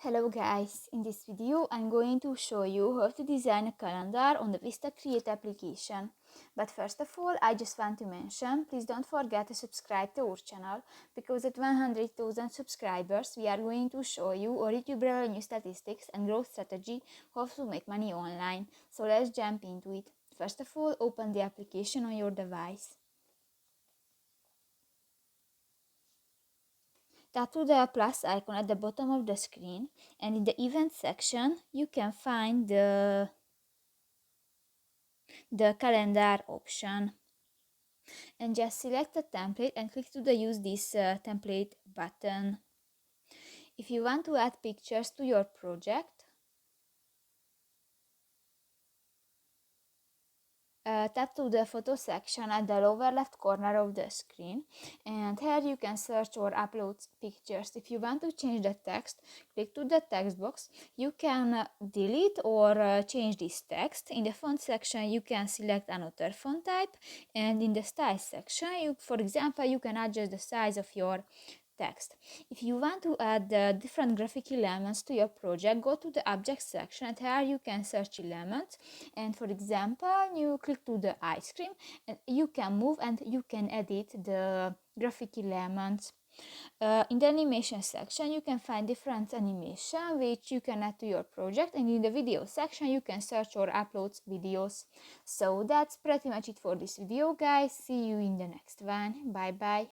Hello guys, in this video I'm going to show you how to design a calendar on the VistaCreate application. But first of all, I just want to mention, please don't forget to subscribe to our channel, because at 100,000 subscribers we are going to show you our YouTube revenue statistics and growth strategy, how to make money online. So let's jump into it. First of all, open the application on your device. Tap to the plus icon at the bottom of the screen, and in the event section you can find the calendar option, and just select a template and click to the use this template button. If you want to add pictures to your project, tap to the photo section at the lower left corner of the screen, and here you can search or upload pictures. If you want to change the text, click to the text box. You can delete or change this text. In the font section you can select another font type, and in the style section, for example, you can adjust the size of your text. If you want to add different graphic elements to your project, go to the object section, and here you can search elements, and for example you click to the ice cream and you can move and you can edit the graphic elements. In the animation section you can find different animation which you can add to your project, and in the video section you can search or upload videos. So that's pretty much it for this video guys. See you in the next one. Bye bye.